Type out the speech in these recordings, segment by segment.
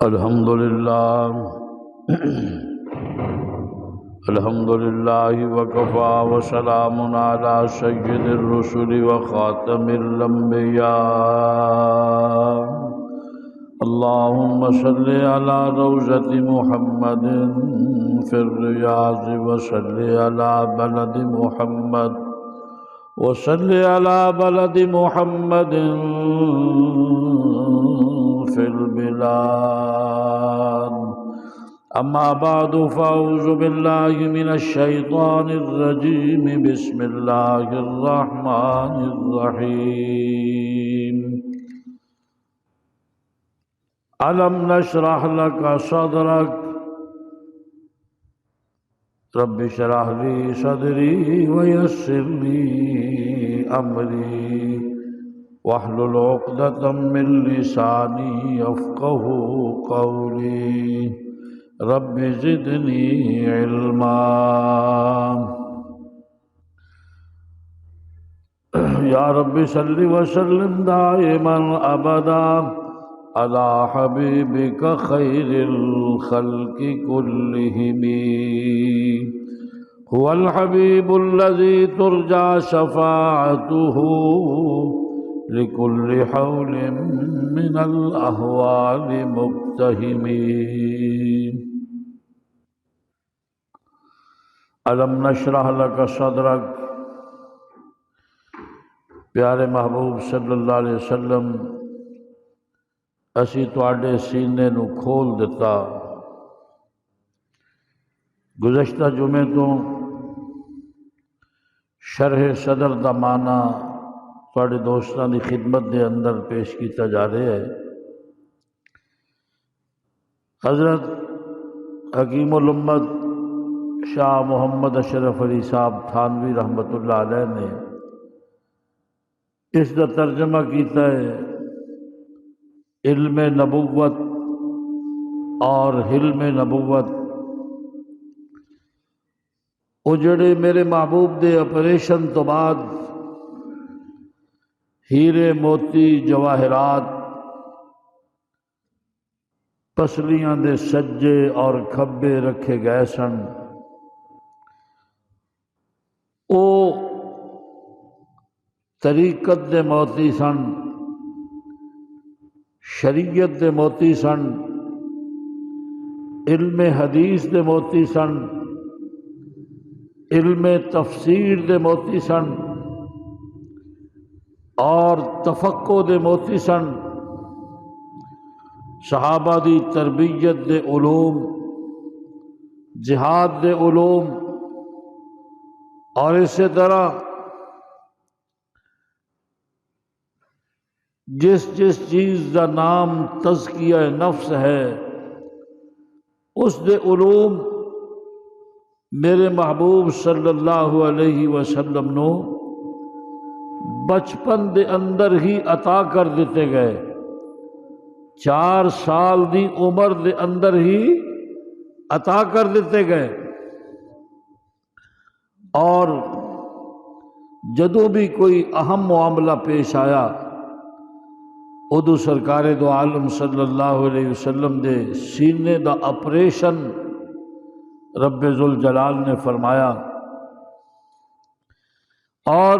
الحمد لله الحمد لله وكفى وسلام على سيد الرسل وخاتم الأنبياء. اللهم صل على روضة محمد في الرياض وصل على بلد محمد وصل على بلد محمد في البلاد. أما بعد فأعوذ بالله من الشيطان الرجيم. بسم الله الرحمن الرحيم. ألم نشرح لك صدرك رب اشرح لي صدري ويسر لي أمري واحلل عقدة من لساني يفقهوا قولي. رب زدني علما. يا رب صل وسلم دائما أبدا على حبيبك خير الخلق كلهم. هو الحبيب الذي ترجى شفاعته لكل حول من الأهوال مقتهم. ألم نشرح لك صدرك. پیارے محبوب صلی اللہ علیہ وسلم، اسی تواڈے سینے نو کھول دیتا. گزشتہ جمعے تو شرح صدر دا معنی تواڈے دوستاں دی خدمت دے اندر پیش کیتا جا رہا ہے. حضرت حکیم الامت شاہ محمد اشرف علی صاحب تھانوی رحمۃ اللہ علیہ نے اس کا ترجمہ کیتا ہے علم نبوت اور حلم نبوت. وہ جڑے میرے محبوب دے آپریشن تو بعد ہیرے موتی جواہرات پسلیاں دے سجے اور کھبے رکھے گئے سن. او طریقت دے موتی سن، شریعت دے موتی سن، علم حدیث دے موتی سن، علم تفسیر دے موتی سن اور تفقہ دے موتی سن. صحابہ دی تربیت دے علوم، جہاد دے علوم اور اسی طرح جس جس چیز کا نام تزکیہ نفس ہے اس دے علوم میرے محبوب صلی اللہ علیہ وسلم نو بچپن دے اندر ہی عطا کر دیتے گئے. 4 سال دی عمر دے اندر ہی عطا کر دیتے گئے. اور جدوں بھی کوئی اہم معاملہ پیش آیا ادو سرکار دو عالم صلی اللہ علیہ وسلم دے سینے دا آپریشن رب ذوالجلال نے فرمایا. اور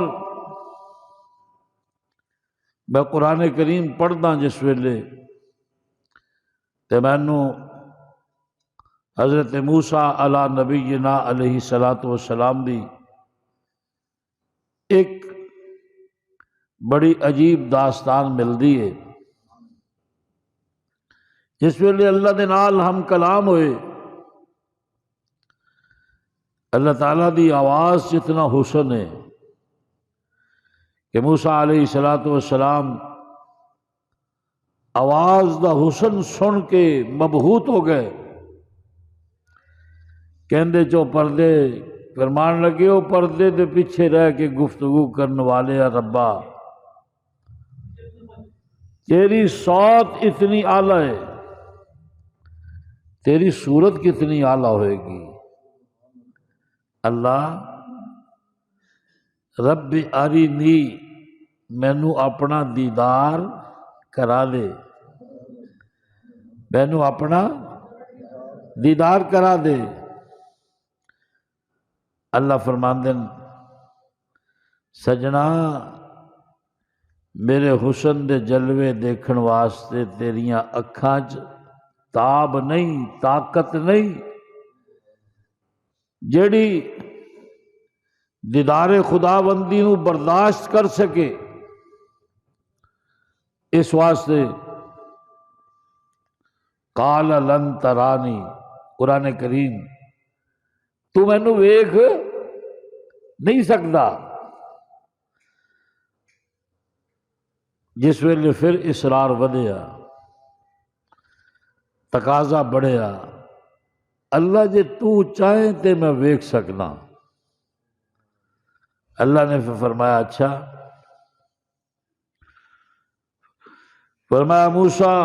میں قرآن کریم پڑھدا جس ویلے تے مینوں حضرت موسیٰ علی نبینا علیہ الصلاۃ والسلام دی ایک بڑی عجیب داستان ملدی ہے. جس ویلے اللہ دے نال ہم کلام ہوئے، اللہ تعالیٰ دی آواز جتنا حسن ہے کہ موسیٰ علیہ الصلاۃ والسلام آواز دا حسن سن کے مبہوت ہو گئے. کہندے جو پردے فرمان لگے ہو پردے دے پیچھے رہ کے گفتگو کرنے والے ربا تیری صوت اتنی اعلیٰ ہے، تیری صورت کتنی اعلیٰ ہوئے گی. اللہ رب ارینی مینو اپنا دیدار کرا دے، مینو اپنا دیدار کرا دے۔ اللہ فرماندے سجنا میرے حسن دے جلوے دیکھن واسطے تیریاں اکھاں چ تاب نہیں، طاقت نہیں جیڑی دیدار خداوندی نو برداشت کر سکے۔ اس واسطے قال لن ترانی، قرآن کریم تو مینو ویکھ نہیں سکتا۔ جس ویلے پھر اصرار ودیا، تقاضا بڑھیا، اللہ جے تو چاہے تے میں ویکھ سکنا۔ اللہ نے فرمایا اچھا، فرمایا موسیٰ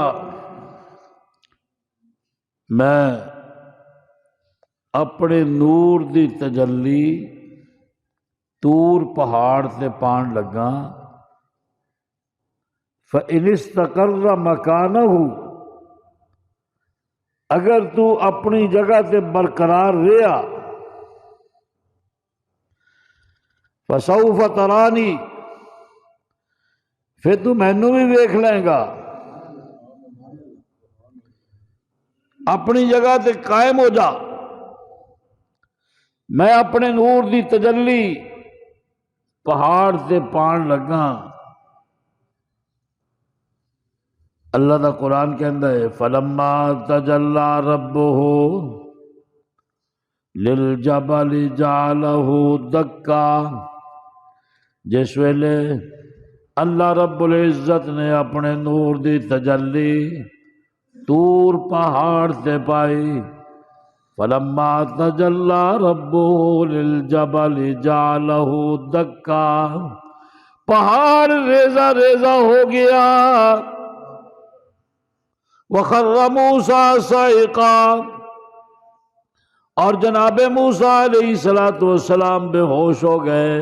میں اپنے نور دی تجلی طور پہاڑ تے پان لگا، فَإِنِ اسْتَقَرَّ مَكَانَهُ، اگر تو اپنی جگہ تے برقرار رہا، فَسَوْفَ تَرَانِي، پھر تو مینوں بھی ویکھ لیں گا۔ اپنی جگہ تے قائم ہو جا، میں اپنے نور دی تجلی پہاڑ تے پان لگا۔ اللہ دا قرآن کہندا ہے فَلَمَّا تَجَلَّى رَبُّهُ لِلْجَبَلِ جَعَلَهُ دَكًّا، جس ویلے اللہ رب العزت نے اپنے نور دی تجلی طور پہاڑ تے پائی، فَلَمَّا تَجَلَّى رَبُّهُ لِلْجَبَلِ جَعَلَهُ دَكًّا، پہاڑ ریزہ ریزہ ہو گیا، وَخَرَّ مُوسَىٰ صَعِقًا، اور جناب موسیٰ علیہ السلام بے ہوش ہو گئے،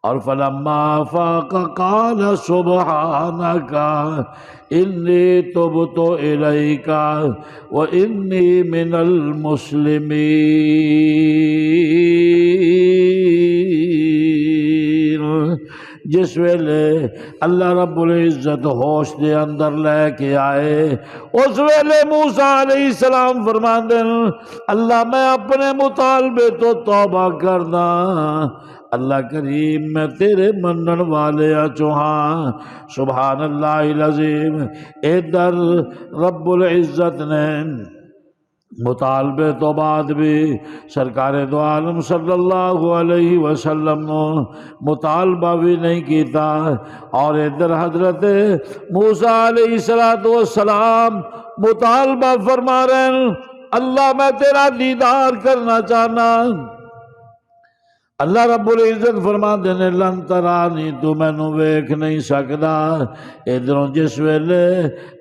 اور فَلَمَّا أَفَاقَ قَالَ سُبْحَانَكَ إِنِّي تُبْتُ إِلَيْكَ وَإِنِّي مِنَ الْمُسْلِمِينَ۔ جس ویلے اللہ رب العزت ہوش دے اندر لے کے آئے، اس ویلے موسیٰ علیہ السلام فرماندے اللہ میں اپنے مطالبے تو توبہ کرنا، اللہ کریم میں تیرے منن والے چوہاں۔ سبحان اللہ العظیم۔ ادھر رب العزت نے مطالبے تو بعد بھی سرکار دو عالم صلی اللہ علیہ وسلم مطالبہ بھی نہیں کیتا، اور ادھر حضرت موسیٰ علیہ السلام مطالبہ فرما رہے ہیں اللہ میں تیرا دیدار کرنا چاہنا۔ اللہ رب العزت فرما دینے لن ترانی، تو مینوں ویکھ نہیں سکدا۔ ادھروں جس ویلے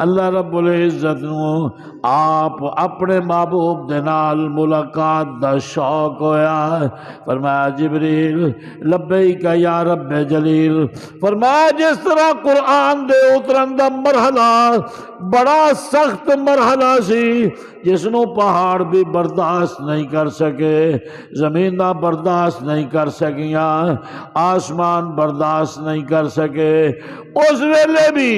اللہ رب العزت نو آپ اپنے محبوب دے نال ملاقات دا شوق ہویا، فرمایا جبریل لبیک یا رب جلیل، فرمایا جس طرح قرآن دے اترن دا مرحلہ بڑا سخت مرحلہ سی، جس نو پہاڑ بھی برداشت نہیں کر سکے، زمین دا برداشت نہیں کر سکیاں، آسمان برداشت نہیں کر سکے، اس ویلے بھی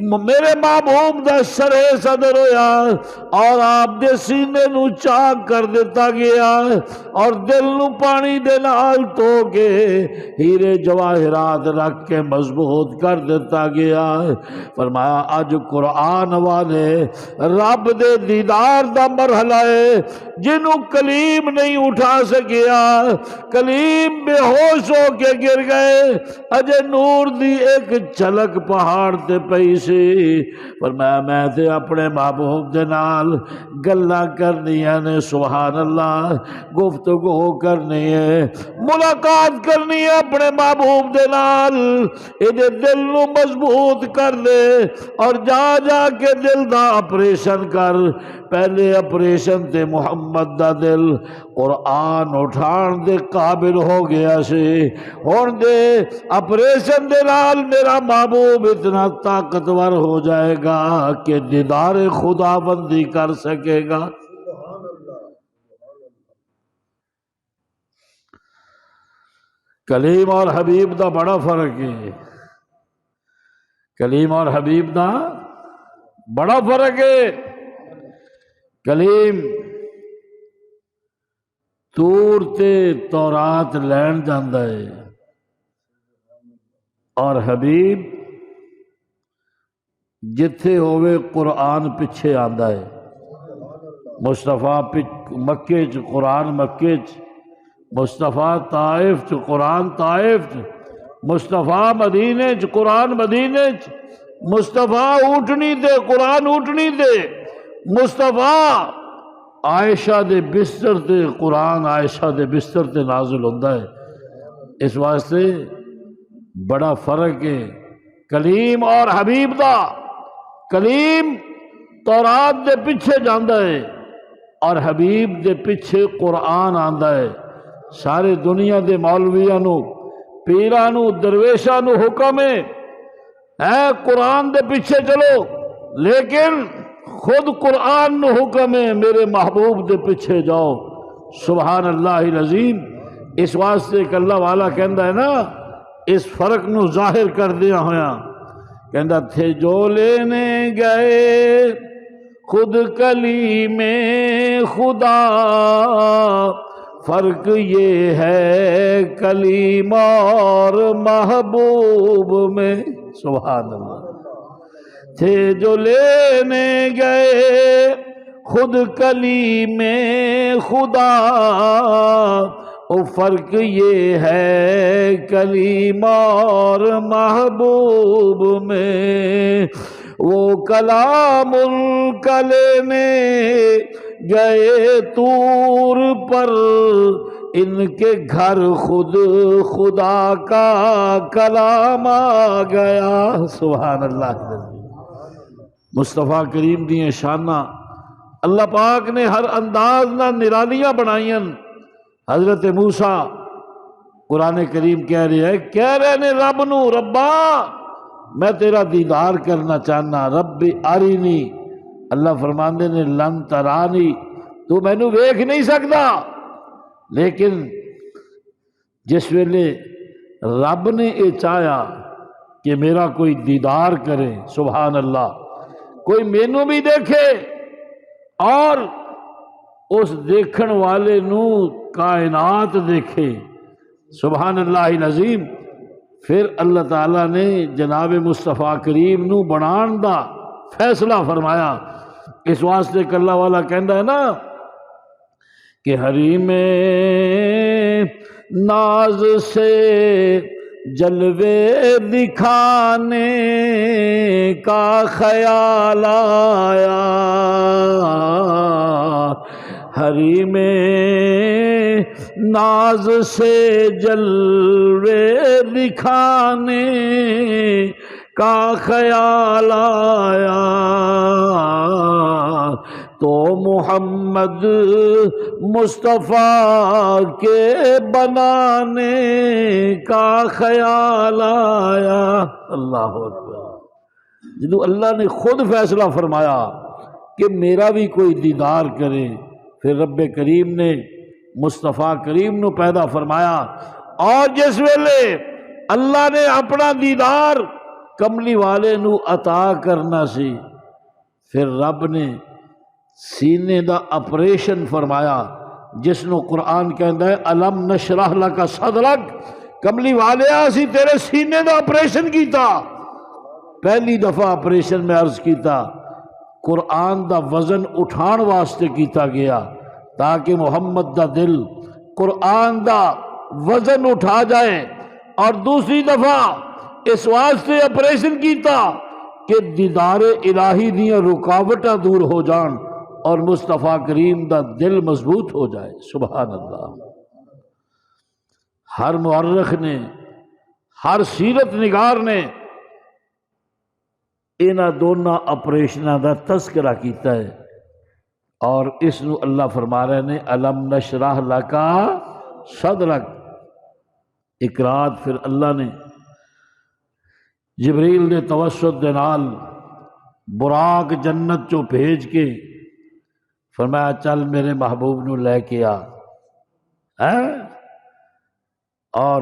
میرے محبوب دا شرح صدر ہویا، اور آپ دے سینے نو چاک کر دیتا گیا، اور دل نو پانی دے نال تو کے ہیرے جواہرات رکھ کے مضبوط کر دیتا گیا۔ فرمایا اج قرآن والے رب دے دیدار دا مرحلہ ہے جنہوں کلیم نہیں اٹھا سکیا، کلیم بے ہوش ہو کے گر گئے، اجے نور دی ایک جھلک پہاڑ تے پئی سی۔ فرمایا میں تے اپنے محبوب دے نال گلاں کرنیاں نے، سبحان اللہ، گفتگو کرنی ہے، ملاقات کرنی ہے اپنے محبوب دے نال، ایدے دل نو مضبوط کر دے، اور جا جا کے دل دا آپریشن کر۔ پہلے آپریشن تے محمد دا دل، قرآن اٹھان دے قابل ہو گیا سے ہن دے اپریشن دے نال میرا محبوب اتنا طاقتور ہو جائے گا کہ دیدار خدا بندی کر سکے گا۔ کلیم اور حبیب دا بڑا فرق ہے، کلیم اور حبیب دا بڑا فرق ہے۔ کلیم تور تے تورات لین جاندا ہے اور حبیب جتھے ہوئے قرآن پچھے آندا ہے۔ مصطفیٰ مکے چ قرآن مکے چ، مصطفیٰ طائف چ قرآن طائف چ، مصطفیٰ مدینے چ قرآن مدینے چ، مصطفیٰ اونٹنی دے قرآن اونٹنی دے، مصطفیٰ عائشہ دے بستر تے قرآن عائشہ دے بستر تے نازل ہوندا ہے۔ اس واسطے بڑا فرق ہے کلیم اور حبیب دا۔ کلیم تورات دے پیچھے جاندا ہے اور حبیب دے پیچھے قرآن آندا ہے۔ سارے دنیا دے مولویاں نو پیراں نو درویشاں نو حکم ہے قرآن دے پیچھے چلو، لیکن خود قرآن نو حکم ہے میرے محبوب دے پیچھے جاؤ۔ سبحان اللہ العظیم۔ اس واسطے کہ اللہ والا کہندا ہے نا، اس فرق نو ظاہر کر دیا ہویا، کہندا تھے جو لینے گئے خود کلیم خدا، فرق یہ ہے کلیم اور محبوب میں۔ سبحان اللہ۔ تھے جو لینے گئے خود کلیم خدا، او فرق یہ ہے کلیم اور محبوب میں۔ وہ کلام کا لینے گئے طور پر، ان کے گھر خود خدا کا کلام آ گیا۔ سبحان اللہ۔ مصطفیٰ کریم دی شانہ اللہ پاک نے ہر انداز نہ نرالیاں بنائیں۔ حضرت موسیٰ قرآن کریم کہہ رہے نے رب نو، ربا میں تیرا دیدار کرنا چاہنا، رب آرینی۔ اللہ فرماندے نے لن ترانی، تو مینوں ویکھ نہیں سکتا۔ لیکن جس ویلے رب نے یہ چاہیا کہ میرا کوئی دیدار کرے، سبحان اللہ، کوئی مینوں بھی دیکھے اور اس دیکھن والے نو کائنات دیکھے، سبحان اللہ العظیم، پھر اللہ تعالیٰ نے جناب مصطفیٰ کریم نو بنان دا فیصلہ فرمایا۔ اس واسطے کہ اللہ والا کہندا ہے نا کہ حریم ناز سے جلوے دکھانے کا خیال آیا، حریم ناز سے جلوے دکھانے کا خیال آیا، تو محمد مصطفیٰ کے بنانے کا خیال آیا۔ اللہ اکبر۔ جدو اللہ نے خود فیصلہ فرمایا کہ میرا بھی کوئی دیدار کرے، پھر رب کریم نے مصطفیٰ کریم نو پیدا فرمایا، اور جس ویلے اللہ نے اپنا دیدار کملی والے نو عطا کرنا سی، پھر رب نے سینے دا آپریشن فرمایا، جس نو قرآن کہندا ہے الم نشرح لک صدرک، کملی والے اسی تیرے سینے دا آپریشن کیتا۔ پہلی دفعہ آپریشن میں عرض کیتا قرآن دا وزن اٹھان واسطے کیتا گیا، تاکہ محمد دا دل قرآن دا وزن اٹھا جائے، اور دوسری دفعہ اس واسطے آپریشن کیتا کہ دیدار الہی دیاں رکاوٹاں دور ہو جان اور مصطفیٰ کریم دا دل مضبوط ہو جائے۔ سبحان اللہ۔ ہر مورخ نے، ہر سیرت نگار نے انہاں دونوں آپریشناں دا تذکرہ کیتا ہے۔ اور اس نو اللہ فرما رہے نے الم نشرح لکا صدرک، ایک رات پھر اللہ نے جبریل دے توسط دے نال براق جنت چو بھیج کے فرمایا چل میرے محبوب نو لے کے آ، اور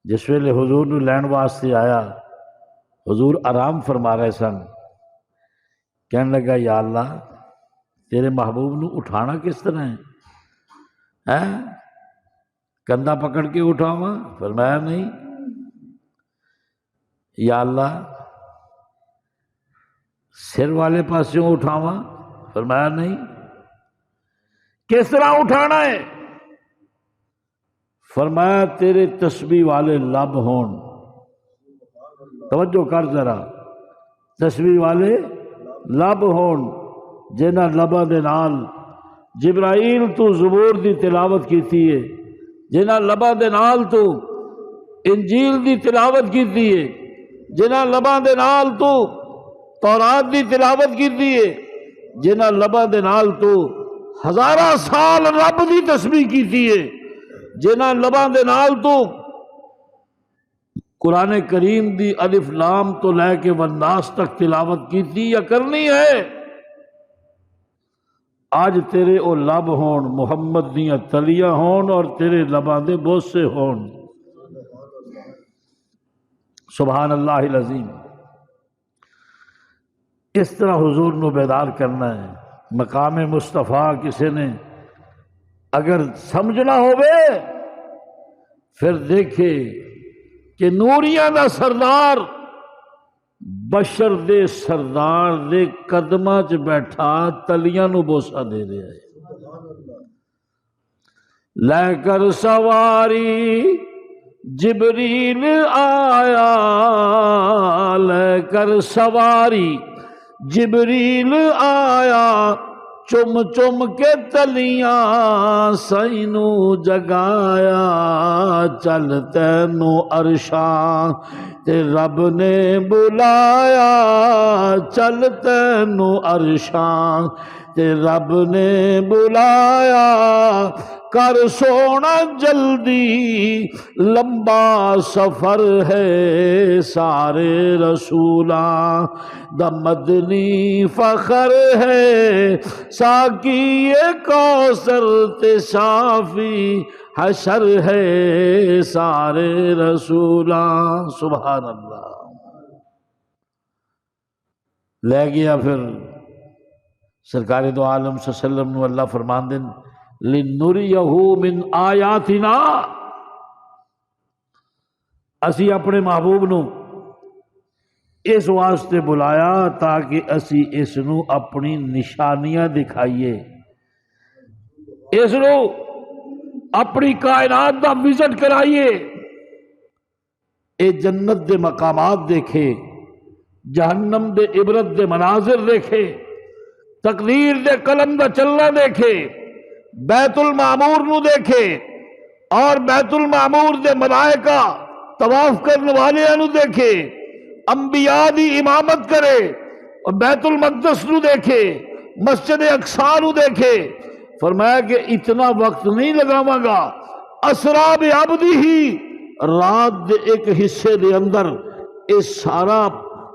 جس ویلے حضور نو لین واسطے آیا، حضور آرام فرما رہے سن، کہنے لگا یا اللہ تیرے محبوب نو اٹھانا کس طرح ہے؟ کندھا پکڑ کے اٹھاواں؟ فرمایا نہیں۔ یا اللہ سر والے پاسوں اٹھاواں؟ فرمایا نہیں۔ کس طرح اٹھانا ہے؟ فرمایا تیرے تسبیح والے لب ہون، توجہ کر ذرا، تسبیح والے لب ہون، جنہ لباں دے نال جبرائیل تو زبور دی تلاوت کیتی ہے، جنہ لباں دے نال تو انجیل دی تلاوت کیتی ہے، جنہ لباں دے نال تو تورات دی تلاوت کیتی ہے، جنہ لباں دے نال تو ہزاراں سال رب دی تسبیح کیتی ہے، جنہ لباں دے نال تو قرآن کریم دی الف لام تو لے کے والناس تک تلاوت کیتی یا کرنی ہے، آج تیرے او لب ہون محمد دیاں تلیاں ہون اور تیرے لباں دے بوسے ہون۔ سبحان اللہ العظیم۔ اس طرح حضور نو بیدار کرنا ہے۔ مقام مصطفیٰ کسی نے اگر سمجھنا ہوئے پھر دیکھے کہ نوریاں دا سردار بشر دے سردار دے قدماں چ بیٹھا تلیاں نو بوسا دے رہا ہے۔ لے کر سواری جبریل آیا، لے کر سواری جبریل آیا، چم چم کے تلیاں سینو جگایا، چل تینو عرشاں تے رب نے بلایا، چل تینو عرشاں تے رب نے بلایا، کر سونا جلدی لمبا سفر ہے، سارے رسولاں دا مدنی فخر ہے، ساقی کوثر تے شافی حشر ہے، سارے رسولاں۔ سبحان اللہ۔ لے گیا پھر سرکار دو عالم صلی اللہ علیہ وسلم نو اللہ فرمان دین لِنُرِيَهُ مِنْ آیاتنا، اسی اپنے محبوب نو اس واسطے بلایا تاکہ اسی اس نو اپنی نشانیاں دکھائیے، اس نو اپنی کائنات دا وزٹ کرائیے، اے جنت دے مقامات دیکھے، جہنم دے عبرت دے مناظر دیکھے، تقدیر دے قلم دا چلنا دیکھے، بیت المعمور نو دیکھے اور بیت المعمور دے ملائکہ طواف کرنے والے نو دیکھے، انبیاء دی امامت کرے اور بیت المقدس نو دیکھے، مسجد اقصی نو دیکھے۔ فرمایا کہ اتنا وقت نہیں لگاواں گا، اسرا بعبدہ، رات دے ایک حصے دے اندر اس سارا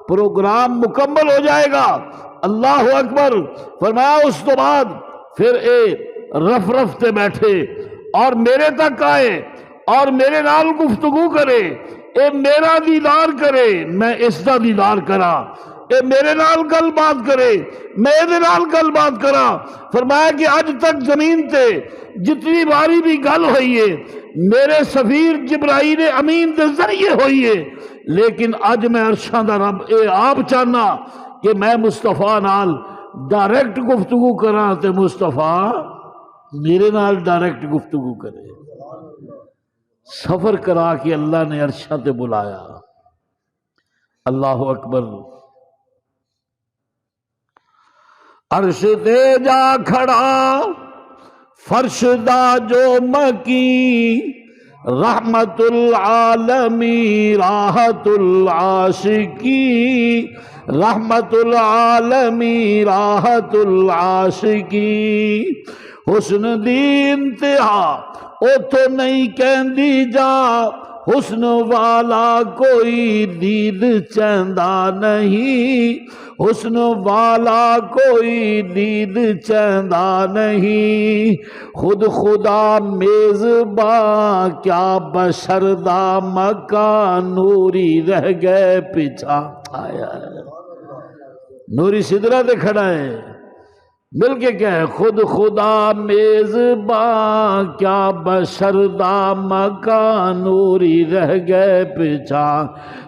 پروگرام مکمل ہو جائے گا۔ اللہ اکبر۔ فرمایا اس تو بعد پھر اے رف رف تے بیٹھے اور میرے تک آئے اور میرے نال گفتگو کرے، اے میرا دیدار کرے میں اس دا دیدار کرا، اے میرے نال گل بات کرے میں دے نال گل بات کرا۔ فرمایا کہ اج تک زمین تے جتنی باری بھی گل ہوئی ہے میرے سفیر جبرائیل امین دے ذریعے ہوئی ہے، لیکن اج میں عرشاں دا رب اے آپ چاہنا کہ میں مصطفیٰ نال ڈائریکٹ گفتگو کراں تے مصطفیٰ میرے نال ڈائریکٹ گفتگو کرے۔ سفر کرا کے اللہ نے عرشاں تے بلایا۔ اللہ اکبر۔ عرش تے جا کھڑا فرش دا جو مکی، رحمت العالمی راحت العاشقی، رحمت العالمی راحت العاشقی، حسن دی انتہا اتو نہیں کہندی جا، حسن والا کوئی دید چہندا نہیں، حسن والا کوئی دید چہندا نہیں، خود خدا میزباں کیا بشر دا مکان، نوری رہ گئے پیچھا آیا ہے، نوری سدرہ دے کھڑا ہے، مل کے کیا ہے، خود خدا میزباں کیا بشر دا مکان، نوری رہ گئے پیچھا،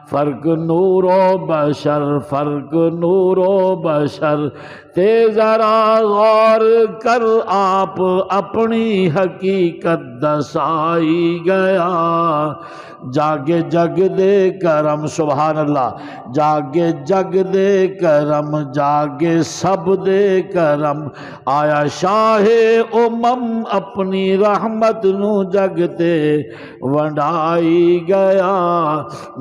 فرق نور و بشر، فرق نور و بشر، تے ذرا غور کر آپ اپنی حقیقت دسائی گیا، جاگے جگ دے کرم، سبحان اللہ، جاگے جگ دے کرم، جاگے سب دے کرم، آیا شاہ امم اپنی رحمت نو جگ تے ونڈائی گیا،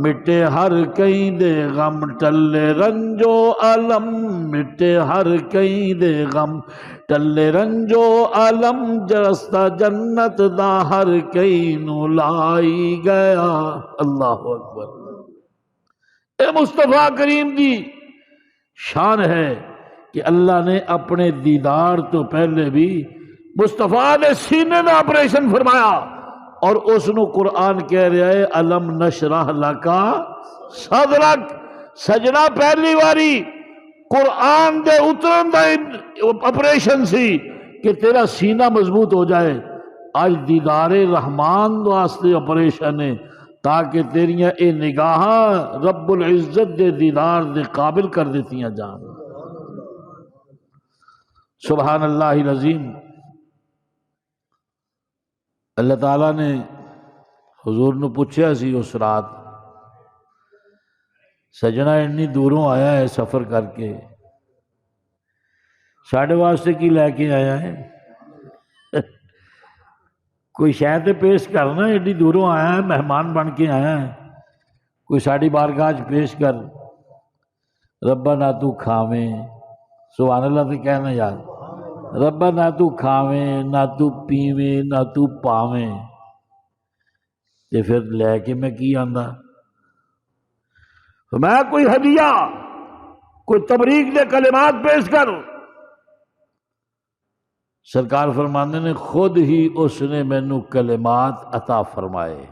مٹے ہر کہیں دے غم ٹلے رنجو علم، مٹے ہر کہیں دے غم ٹلے رنجو علم، جرستہ جنت دا ہر کہیں نو لائی گیا، اللہ اکبر۔ اے مصطفیٰ کریم دی شان ہے کہ اللہ نے اپنے دیدار تو پہلے بھی مصطفیٰ نے سینے میں آپریشن فرمایا، اور اس نو قرآن کہہ رہا ہے الم نشرح لکا صدرک، سجنا پہلی واری قرآن دے اترن دا آپریشن سی کہ تیرا سینہ مضبوط ہو جائے، آج دیدار رحمان واسطے آپریشن ہے تاکہ تیریاں اے نگاہاں رب العزت دے دیدار دے قابل کر دیتیاں جان، سبحان اللہ العظیم۔ اللہ تعالیٰ نے حضور نو پوچھا سی اس رات، سجنا اتنی دوروں آیا ہے سفر کر کے، ساڑھے واسطے کی لے کے آیا ہے؟ کوئی شاید پیش کرنا، ایڈی دوروں آیا ہے، مہمان بن کے آیا ہے، کوئی ساڑھی بارگاہ پیش کر، ربا نہ تو کھاویں، سبحان اللہ سے کہنا یار، ربا نہ تو کھاویں نہ تو پیویں نہ تو پاویں، تے پھر لے کے میں کی آندا؟ میں کوئی ہدیہ، کوئی تبریک دے کلمات پیش کر، سرکار فرماندے نے خود ہی اس نے مینوں کلمات عطا فرمائے،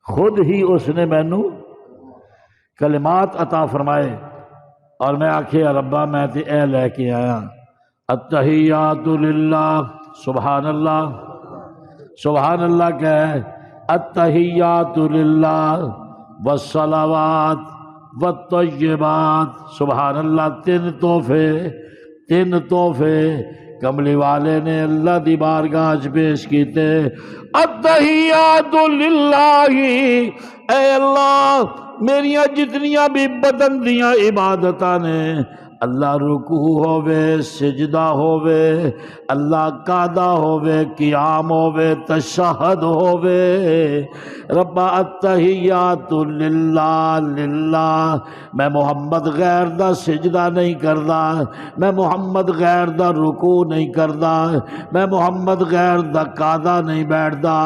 خود ہی اس نے مینوں کلمات عطا فرمائے، اور میں آکھے ربا میں تے اے لے کے آیا، التحیات للہ، سبحان اللہ، سبحان اللہ کہے، التحیات للہ والصلوات والطیبات، سبحان اللہ، تین تحفے کملی والے نے اللہ دی بارگاہ پیش کیتے، التحیات للہ، اے اللہ میریاں جتنیاں بھی بدن دیاں عبادتاں نے، اللہ رکوع ہووے، سجدہ ہووے، اللہ قعدہ ہووے، قیام ہووے، تشہد ہووے، ربا التحیات للہ، للہ، میں محمد غیر دا سجدہ نہیں کردا، میں محمد غیر دا رکوع نہیں کردا، میں محمد غیر دا قعدہ نہیں بیٹھدا،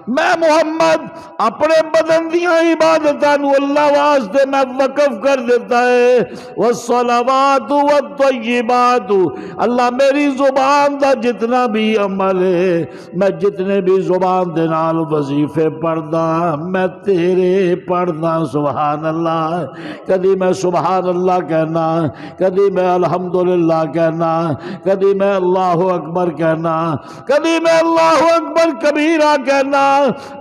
میں محمد اپنے بدن دیاں عبادتاں نو اللہ واسطے میں وقف کر دیتا ہے، والصلوات والطیبات، اللہ میری زبان دا جتنا بھی عمل ہے، میں جتنے بھی زبان دے نال وظیفے پڑھدا میں تیرے پڑھدا، سبحان اللہ، کدی میں سبحان اللہ کہنا، کدی میں الحمدللہ کہنا، کدی میں اللہ اکبر کہنا، کدی میں اللہ اکبر کبیرہ کہنا،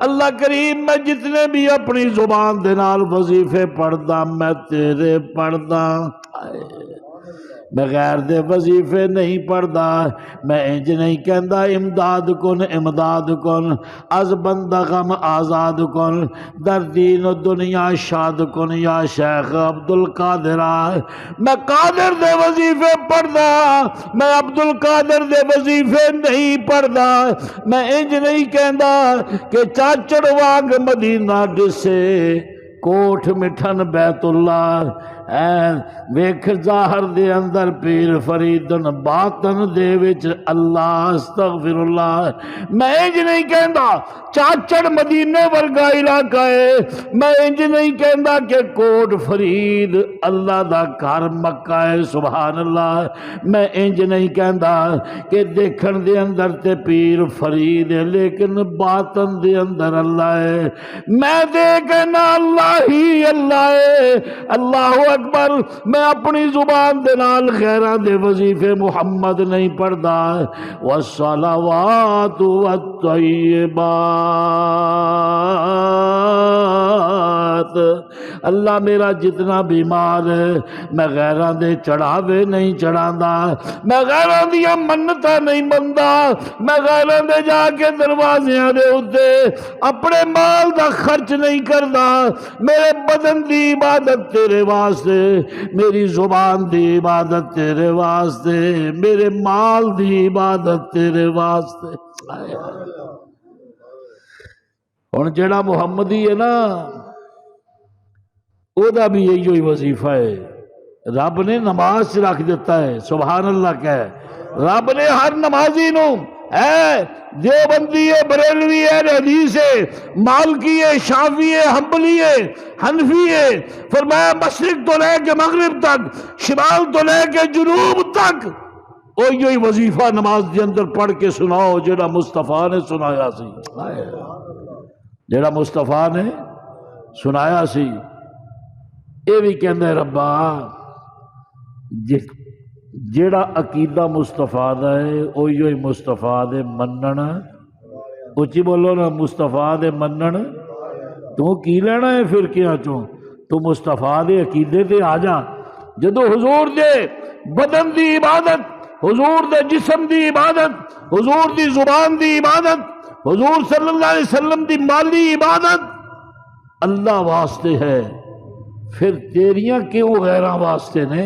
اللہ کریم میں جتنے بھی اپنی زبان دے نال وظیفے پڑھدا میں تیرے پڑھدا، میں غیر دے وظیفے نہیں پڑھدا، میں انج نہیں کہندا امداد کن امداد کن، از بندہ غم آزاد کن، در دین و دنیا شاد کن یا شیخ عبد القادر۔ میں قادر دے وظیفے پڑھدا، میں عبد القادر دے وظیفے نہیں پڑھدا، میں انج نہیں کہندا کہ چاچڑ وانگ مدینہ ڈسے کوٹھ مٹھن بیت اللہ، ویکھ ظاہر دے اندر پیر فریدن باطن دے وچ اللہ، استغفر اللہ۔ میں انج نہیں کہندا چاچڑ مدینے ورگا علاقہ ہے، میں انج نہیں کہندا کہ کوٹ فرید اللہ دا گھر مکہ ہے، سبحان اللہ۔ میں انج نہیں کہندا کہ دیکھن دے اندر تے پیر فرید ہے لیکن باطن دے اندر اللہ ہے، میں دے کہنا اللہ ہی اللہ ہے، اللہ اکبر۔ میں اپنی زبان دے نال غیراں دے وظیفے محمد نہیں پڑھدا۔ والصلوات والطیبات، اللہ میرا جتنا بیمار ہے میں غیراں دے چڑھاوے نہیں چڑھاندا، میں غیراں دیاں منتاں نہیں مندا، میں غیراں دے جا کے دروازیاں دے اوتے اپنے مال دا خرچ نہیں کردا۔ میرے بدن دی عبادت تیرے واسطے، میری زبان دی عبادت تیرے واسطے، میرے مال دی عبادت تیرے واسطے۔ ہن جڑا محمدی ہے نا او دا بھی یہی وظیفہ ہے، رب نے نماز رکھ دیتا ہے، سبحان اللہ کہے رب نے ہر نمازی نو ہے، دیوبندی ہے، بریلوی ہے، حدیث ہے، مالکی ہے، شافعی ہے، حنبلی ہے، حنفی ہے، فرمایا مشرق تو لے کے مغرب تک، شمال تو لے کے جنوب تک وہی وظیفہ نماز کے اندر پڑھ کے سناؤ جڑا مصطفیٰ نے سنایا سی، جڑا مصطفیٰ نے سنایا سی۔ یہ بھی کہندے ربا جیڑا عقیدہ مصطفیٰ دا ہے اوہی مصطفیٰ دے منن، اچھی بولو نا، مصطفیٰ دے منن تو کی لینا ہے فرقیاں چوں، تو مصطفیٰ دے عقیدے تے آ جا۔ جدو حضور دے بدن دی عبادت، حضور دے جسم دی عبادت، حضور دی زبان دی عبادت، حضور صلی اللہ علیہ وسلم دی مالی عبادت اللہ واسطے ہے، پھر تیریاں کیوں غیراں واسطے نے؟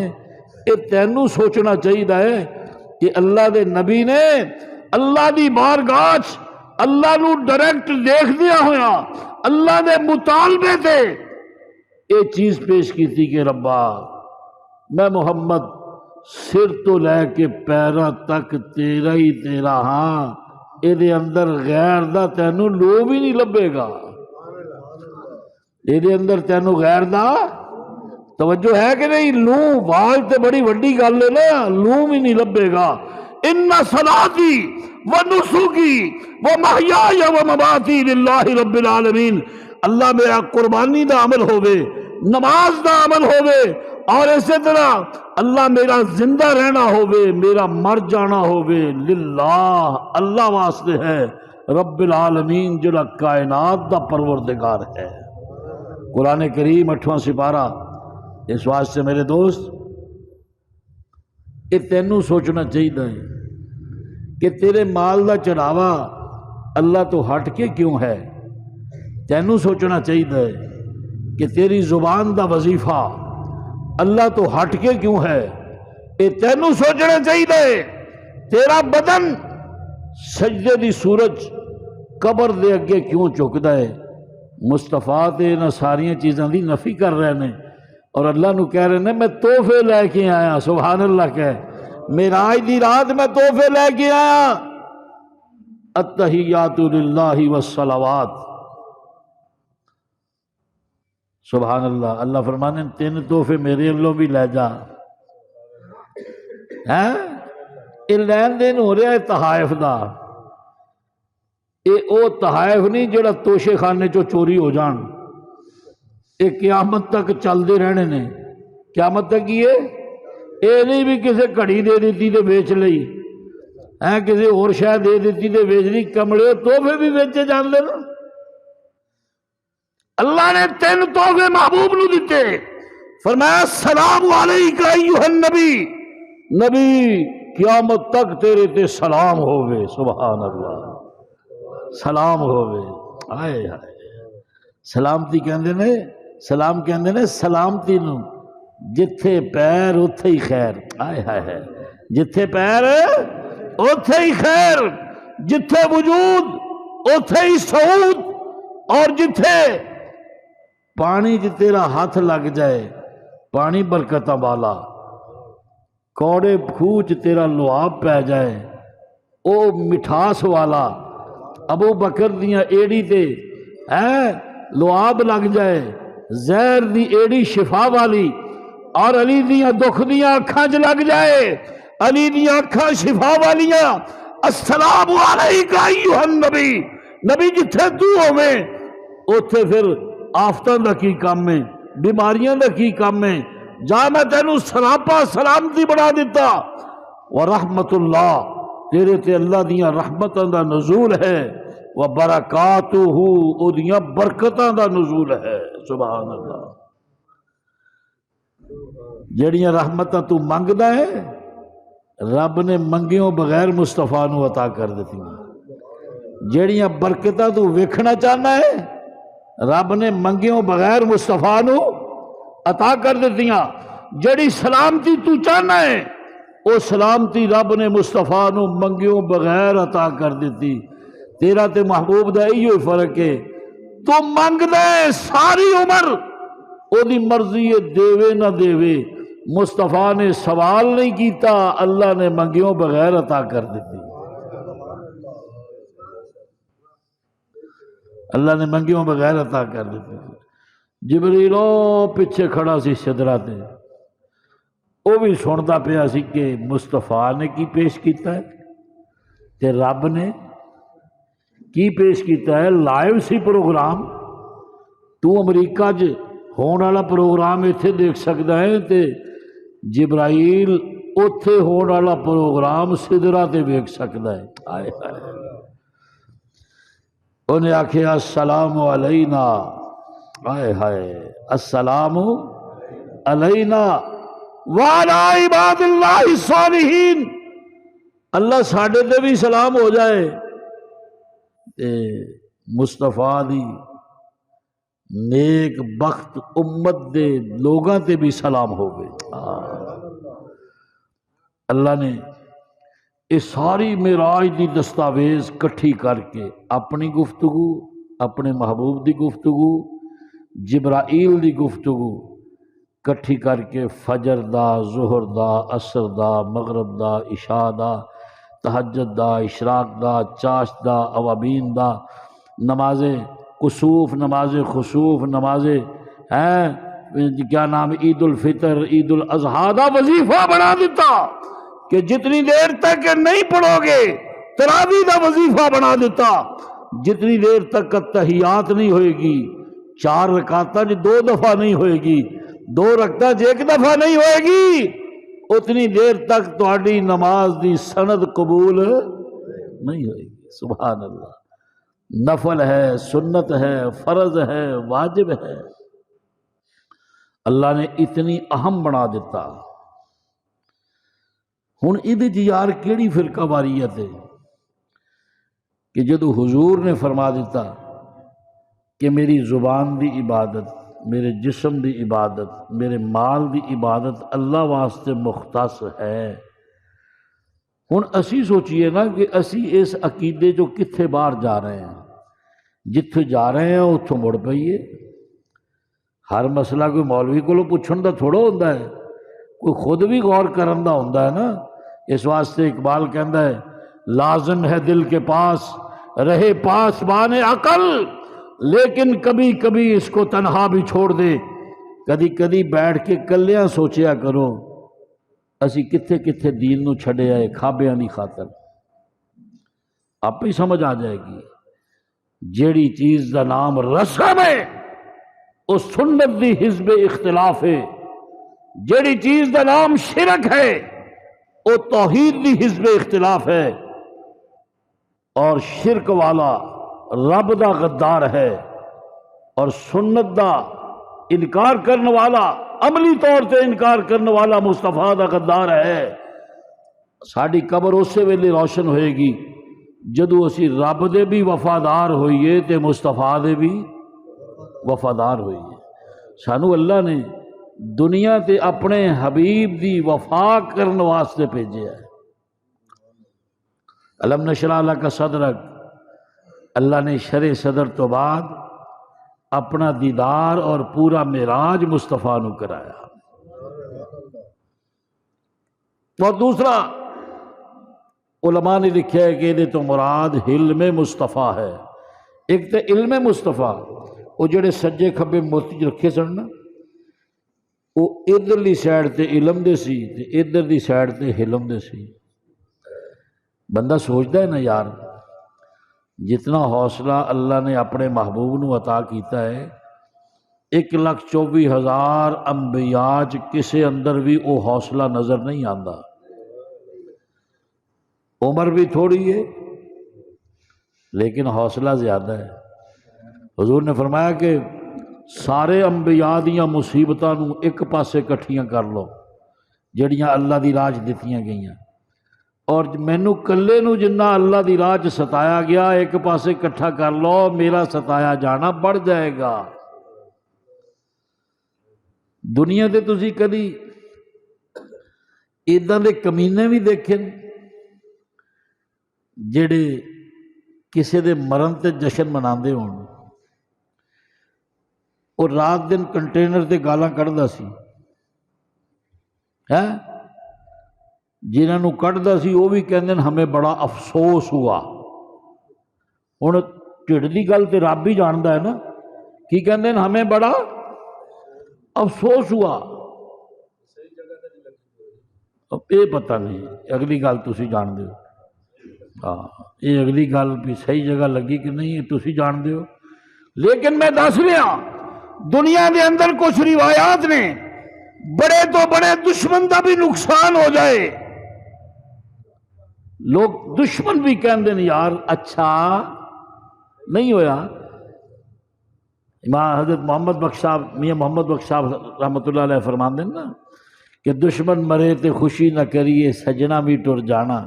یہ تینوں سوچنا چاہیے کہ اللہ دے نبی نے اللہ دی بارگاہ اللہ نو ڈائریکٹ دیکھ دیا ہویا، اللہ دے مطالبے تے یہ چیز پیش کی تھی کہ ربا میں محمد سر تو لے کے پیراں تک تیرا ہی تیرا ہاں، یہ اندر غیر دا تینوں لو بھی نہیں لبے گا، یہ اندر تینوں غیر دا توجہ ہے کہ نہیں؟ لوں واج تے بڑی وڈی گل ہے نا، لوں بھی نہیں لبے گا۔ ان صلاتی و نسکی و محیای و مماتی للہ رب العالمین، اللہ میرا قربانی دا عمل ہوئے، نماز دا عمل ہوئے، اور اسی طرح اللہ میرا زندہ رہنا ہوئے، میرا مر جانا ہوئے للہ، اللہ واسطے ہے، رب العالمین جڑا کائنات دا پروردگار ہے۔ قرآن کریم 8واں سپارہ، اس واسطے میرے دوست یہ تینوں سوچنا چاہیے کہ تیرے مال دا چڑھاوا اللہ تو ہٹ کے کیوں ہے، تینوں سوچنا چاہیے کہ تیری زبان دا وظیفہ اللہ تو ہٹ کے کیوں ہے، یہ تینوں سوچنا چاہیے۔ تیرا بدن سجدے دی سورج قبر دے اگے کیوں چکدا ہے؟ مصطفیٰ تے نہ ساریاں چیزاں دی نفی کر رہے ہیں اور اللہ نو کہہ رہے ہیں میں تحفے لے کے آیا، سبحان اللہ کہہ معراج دی رات میں تحفے لے کے آیا، التحیات للہ والصلوات، سبحان اللہ۔ اللہ فرمانے 3 تحفے میرے اللہ بھی لے جا، یہ لین دین ہو رہا ہے تحائف دا، یہ او تحائف نہیں جڑا توشے خانے چو چوری ہو جان، یہ قیامت تک چلتے رہنے نے، قیامت تک یہ نہیں بھی کسی گھڑی دے دیتی تے بیچ لئی، کسی اور شاید دے دیتی تے بیچ لی، کمڑے تحفے بھی بیچے جاندے نا۔ اللہ نے 3 تحفے محبوب نو دیتے، فرمایا السلام علیکہ ایھا النبی نبی قیامت تک تیرے تے سلام ہووے، سبحان اللہ، سلام ہووے۔ آئے ہائے، سلامتی کہندے نے، سلام کہندے نے سلامتی نو، جتھے پیر اتھے ہی خیر۔ آئے ہائے ہائے، جتھے پیر اتھے ہی خیر، جتھے وجود اتھے ہی سعود، اور جتھے پانی جی تیرا ہاتھ لگ جائے پانی برکتاں والا، کوڑے کھوچ تیرا لعاب پہ جائے او مٹھاس والا، ابو بکر دیاں ایڑی تے لعاب لگ جائے، زہر دی ایڑی شفا والی، اور علی دیاں دکھ دیاں اکھاں چ لگ جائے، علی دیاں اکھاں شفا والیاں، السلام علیکہ ایھا النبی، نبی جتھے تو ہوویں اوتھے پھر آفتاں دا کی کام ہے، بیماریاں دا کی کام ہے، جا میں تینوں سراپا سلامتی بنا دیتا۔ ورحمت اللہ، تیرے تے اللہ دیاں رحمتاں دا نزول ہے، وبرکاتہ، او دیاں برکتاں دا نزول ہے، سبحان اللہ۔ جڑیاں رحمتاں تو منگدا ہے رب نے منگیوں بغیر مصطفیٰ نو عطا کر دیتی ہیں، جڑیاں برکتاں تو ویکھنا چاہنا ہے رب نے منگیوں بغیر مصطفیٰ نو عطا کر دیتیاں، جڑی سلامتی تو چاہنا ہے او سلامتی رب نے مصطفیٰ نو منگیوں بغیر عطا کر دیتی۔ تیرا تے محبوب دا ایہی فرق ہے، تو منگ دے ساری عمر، او دی مرضی ہے دیوے نہ دیوے، مصطفیٰ نے سوال نہیں کیتا، اللہ نے منگیوں بغیر عطا کر دیتی، اللہ نے منگیوں بغیر عطا کر دیتی۔ جبریل او پیچھے کھڑا سی سدرہ تے، او بھی سنتا پیا سی کہ مصطفیٰ نے کی پیش کیتا ہے تے رب نے کی پیش کیتا ہے۔ لائیو سی پروگرام، تو امریکہ ج ہون والا پروگرام ایتھے دیکھ سکتا ہے تے جبرائیل اوتھے ہون والا پروگرام سدرہ تے دیکھ سکتا ہے۔ آئے ہائے، انہیں آکھیا السلام علینا، آئے ہائے، السلام علینا وعلی عباد اللہ الصالحین، اللہ ساڈے تے بھی سلام ہو جائے تے مصطفیٰ دی نیک بخت امت دے لوگاں تے بھی سلام ہو گئے۔ اللہ نے یہ ساری معراج دی دستاویز کٹھی کر کے اپنی گفتگو، اپنے محبوب دی گفتگو، جبرائیل دی گفتگو کٹھی کر کے فجر دا، ظہر دا، عصر دا، مغرب دا، عشاء دا، تہجد دا، اشراق دا، چاشت دا، اوابین دا، نماز کسوف، نماز خسوف، نماز کیا نام عید الفطر، عید الاضحیٰ دا وظیفہ بنا دیتا کہ جتنی دیر تک نہیں پڑھو گے تراویح دا وظیفہ بنا دیتا، جتنی دیر تک تحیات نہیں ہوئے گی، 4 رکعتاں 2 دفعہ نہیں ہوئے گی، 2 رکعتاں 1 دفعہ نہیں ہوئے گی، اتنی دیر تک تہاڈی نماز دی سند قبول نہیں ہوئے گی۔ سبحان اللہ، نفل ہے، سنت ہے، فرض ہے، واجب ہے، اللہ نے اتنی اہم بنا دیتا۔ ہن ادھے جی یار کیڑی فرقہ واریت ہے کہ جدو حضور نے فرما دیتا کہ میری زبان دی عبادت، میرے جسم دی عبادت، میرے مال دی عبادت اللہ واسطے مختص ہے، ہن اسی سوچئے نا کہ اسی اس عقیدے جو کتھے باہر جا رہے ہیں، جتھے جا رہے ہیں اتھوں مڑ پئیے۔ ہر مسئلہ کوئی مولوی کو پوچھن دا تھوڑا ہوتا ہے، کوئی خود بھی غور کرن دا ہوتا ہے نا۔ اس واسطے اقبال کہندا ہے لازم ہے دل کے پاس رہے پاسبان عقل، لیکن کبھی کبھی اس کو تنہا بھی چھوڑ دے، کدی کدی بیٹھ کے کلیاں سوچیا کرو اسی کتھے کتھے دین نو چھڑے آئے کھابیاں دی خاطر، آپ ہی سمجھ آ جائے گی۔ جیڑی چیز دا نام رسم ہے وہ سنت دی حزب اختلاف ہے، جیڑی چیز دا نام شرک ہے وہ توحید دی حزب اختلاف ہے، اور شرک والا رب دا غدار ہے، اور سنت دا انکار کرنے والا، عملی طور سے انکار کرنے والا مصطفیٰ دا غدار ہے۔ ساری قبر اسی ویلے روشن ہوئے گی جدو اسی رب دے بھی وفادار ہوئیے تے مصطفیٰ دے بھی وفادار ہوئیے۔ سانو اللہ نے دنیا تے اپنے حبیب دی وفا کرن واسطے بھیجیا ہے۔ علم نشرح لک صدرک، اللہ نے شرح صدر تو بعد اپنا دیدار اور پورا معراج مصطفیٰ نو کرایا۔ اور دوسرا علماء نے لکھا ہے کہ یہ تو مراد علم مصطفیٰ ہے۔ ایک تو علم مصطفیٰ، وہ جڑے سجے کھبے موتی رکھے سن نا، وہ ادھرلی سائڈ تے علم دے سی تے ادھر دی سائڈ تے حلم دے سی۔ بندہ سوچتا ہے نا یار، جتنا حوصلہ اللہ نے اپنے محبوب نو عطا کیتا ہے، 1,24,000 انبیاء کسے اندر بھی وہ حوصلہ نظر نہیں آتا۔ عمر بھی تھوڑی ہے لیکن حوصلہ زیادہ ہے۔ حضور نے فرمایا کہ سارے انبیاء دیاں مصیبتاں نو ایک پاسے کٹھیاں کر لو جڑیاں اللہ دی راہ دتیاں گئیاں، اور مینو کلے نو جنہ اللہ دی راہ ستایا گیا ایک پاسے کٹھا کر لو، میرا ستایا جانا بڑھ جائے گا۔ دنیا تے تسی کدی ایداں دے کمینے بھی دیکھے جڑے کسے دے مرن تے جشن مناندے ہون، اور رات دن کنٹینر تے گالاں کڑدا سی ہے، جنہاں نو کڑدا سی وہ بھی کہندے ہمیں بڑا افسوس ہوا۔ ہن ٹھڈ دی گل تے رب ہی جاندا ہے نا، کی کہندے ہمیں بڑا افسوس ہوا۔ یہ پتہ نہیں، اگلی گل تسی جان دیو، ہاں یہ اگلی گل بھی صحیح جگہ لگی کہ نہیں تسی جان دیو، لیکن میں دس رہا دنیا دے اندر کچھ روایات نے بڑے تو بڑے دشمن دا بھی نقصان ہو جائے، لوگ دشمن بھی کہندے ہیں یار اچھا نہیں ہویا۔ امام حضرت محمد بخش صاحب، میاں محمد بخش صاحب رحمۃ اللہ علیہ فرماندے ہیں نا کہ دشمن مرے تے خوشی نہ کریے، سجنا بھی ٹر جانا،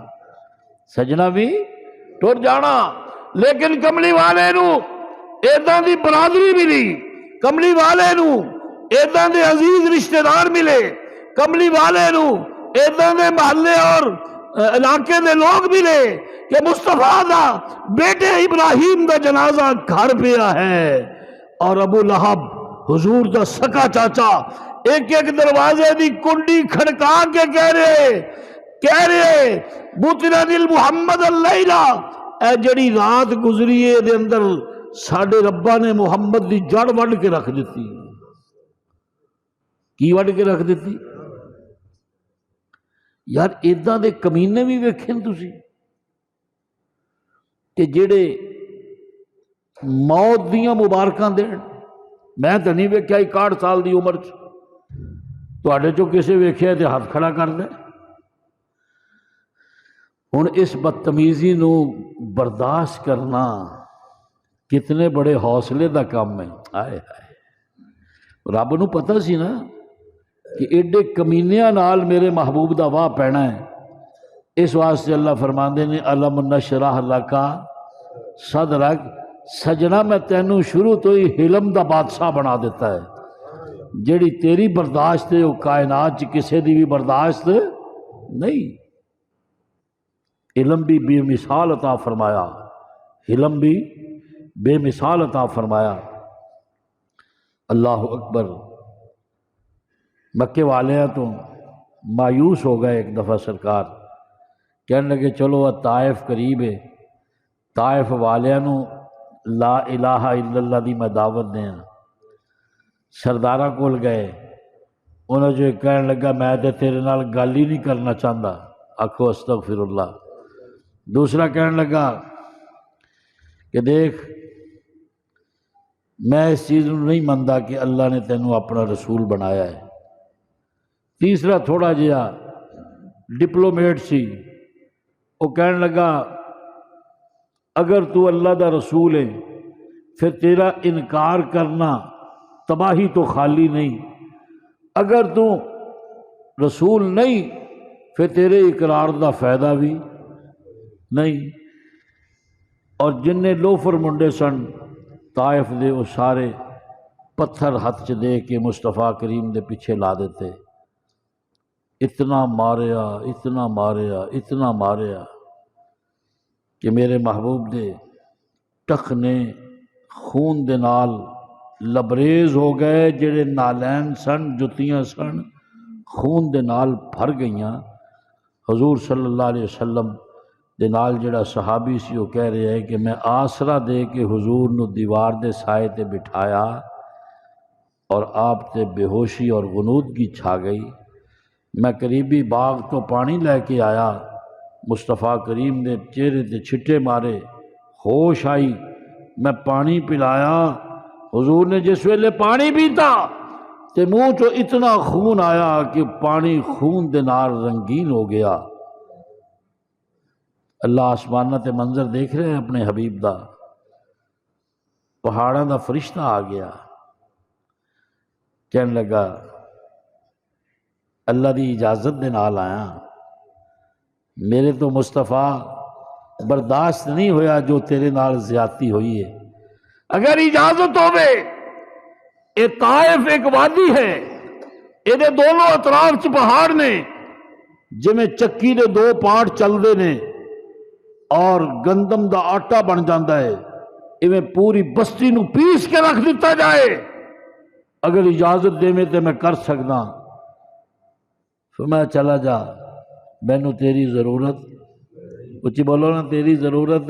سجنا بھی ٹر جانا۔ لیکن کملی والے نو ایداں دی برادری ملی، کملی والے نو ایداں دے عزیز رشتہ دار ملے، کملی والے نو ایداں دے محلے اور علاقے دے لوگ ملے کہ مصطفیٰ دا بیٹے ابراہیم دا جنازہ گھر پیا ہے، اور ابو لہب حضور دا سکا چاچا ایک ایک دروازے دی کنڈی کھڑکا کے کہہ رہے بوتنا دل محمد اللیلہ، اے جڑی رات گزری ہے دے اندر ساڈے ربا نے محمد دی جڑ وڈ کے رکھ دیتی۔ کی وڈ کے رکھ دیتی یار؟ ایداں دے کمینے بھی ویکھیں تسی کہ جڑے موت دیاں مبارکاں دین۔ میں تو نہیں ویکھیا 61 سال دی عمر تواڈے چوں کسے ویکھیا تے ہاتھ کھڑا کر دے۔ ہن اس بدتمیزی نو برداشت کرنا کتنے بڑے حوصلے دا کام ہے۔ آئے ہائے، رب نو پتہ سی نا کہ ایڈے کمینیاں نال میرے محبوب دا واہ پینا ہے، اس واسطے اللہ فرماندے نے الم نشرح لک صدرک، سجنا میں تینوں شروع تو ہی حلم دا بادشاہ بنا دیتا ہے، جیڑی تیری برداشت ہے وہ کائنات کسے دی بھی برداشت نہیں۔ علم بھی بے مثال عطا فرمایا، علم بھی بے مثال عطا فرمایا۔ اللہ اکبر۔ مکے والے تو مایوس ہو گئے ایک دفعہ، سرکار کہنے لگے چلو طائف قریب ہے، طائف والیاں نو لا الہ الا اللہ دی میں دعوت دیں۔ سرداراں کول گئے، انہوں جو کہنے لگا میں تے تیرے نال گل ہی نہیں کرنا چاہتا، آکھو استغفر اللہ۔ دوسرا کہنے لگا کہ دیکھ میں اس چیز نو نہیں منتا کہ اللہ نے تینوں اپنا رسول بنایا ہے۔ تیسرا تھوڑا جہا ڈپلومیٹ سی، وہ کہنے لگا اگر تو اللہ دا رسول ہے پھر تیرا انکار کرنا تباہی تو خالی نہیں، اگر تو رسول نہیں پھر تیرے اقرار دا فائدہ بھی نہیں۔ اور جننے لوفر منڈے سن طائف دے وہ سارے پتھر ہاتھ چ دے کے مصطفیٰ کریم دے پیچھے لا دیتے، اتنا ماریا اتنا ماریا اتنا ماریا کہ میرے محبوب دے ٹخنے خون دے نال لبریز ہو گئے، جڑے نالین سن جتیاں سن خون دے نال بھر گئیاں۔ حضور صلی اللہ علیہ وسلم دے نال جڑا صحابی سی وہ کہہ رہا ہے کہ میں آسرا دے کے حضور نو دیوار دے سائے تے بٹھایا اور آپ تے بے ہوشی اور غنودگی چھا گئی۔ میں قریبی باغ تو پانی لے کے آیا، مصطفیٰ کریم دے چہرے تے چھٹے مارے، ہوش آئی، میں پانی پلایا، حضور نے جس ویلے پانی پیتا تے منہ چو اتنا خون آیا کہ پانی خون دے نال رنگین ہو گیا۔ اللہ آسمانہ تے منظر دیکھ رہے ہیں اپنے حبیب دا، پہاڑاں دا فرشتہ آ گیا، کہنے لگا اللہ دی اجازت دے نال آیا، میرے تو مصطفیٰ برداشت نہیں ہویا جو تیرے نال زیادتی ہوئی ہے، اگر اجازت ہوئے اے طائف ایک وادی ہے، یہ دونوں اطراف چ پہاڑ نے، جویں چکی دے دو پارٹ چلدے نے اور گندم دا آٹا بن جاتا ہے، ایویں پوری بستی نو پیس کے رکھ دیتا جائے، اگر اجازت دے میں تے میں کر سکدا۔ فرمایا چلا جا، مینوں تیری ضرورت، اچھی بولو نا، تیری ضرورت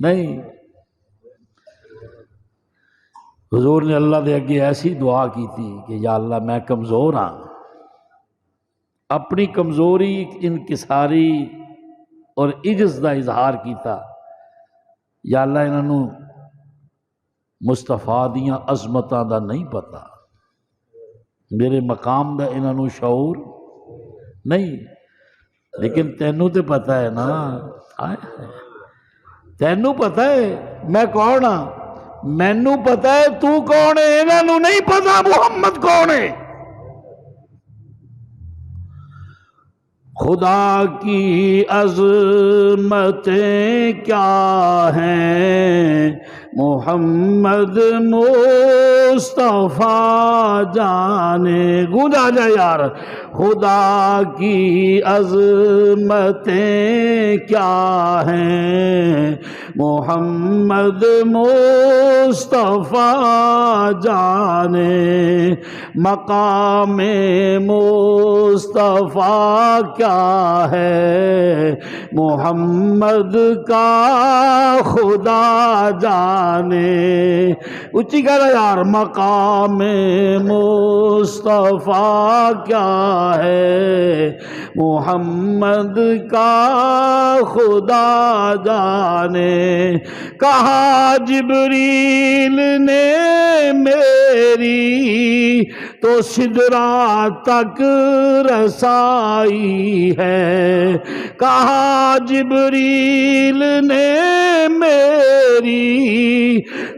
نہیں۔ حضور نے اللہ دے اگے ایسی دعا کی تھی کہ یا اللہ میں کمزور ہاں، اپنی کمزوری انکساری اور عجز دا اظہار کیتا، یا اللہ انہوں مصطفیٰ دیاں عظمتاں دا نہیں پتا، میرے مقام دا انہوں شعور نہیں، لیکن تینوں تے پتہ ہے نا، تینوں پتہ ہے میں کون ہاں، مینوں پتہ ہے تو کون ہے، انہوں نہیں پتا محمد کون ہے۔ خدا کی عظمتیں کیا ہیں، محمد مصطفیٰ جانے، گونجا جائے یار، خدا کی عظمتیں کیا ہیں، محمد مصطفیٰ جانے، مقام مصطفیٰ کیا ہے، محمد کا خدا جانے، اچھی کہہ رہا یار، مقام مصطفیٰ کیا ہے، محمد کا خدا جانے، کہا جبریل نے میری تو سدرا تک رسائی ہے، کہا جبریل نے میری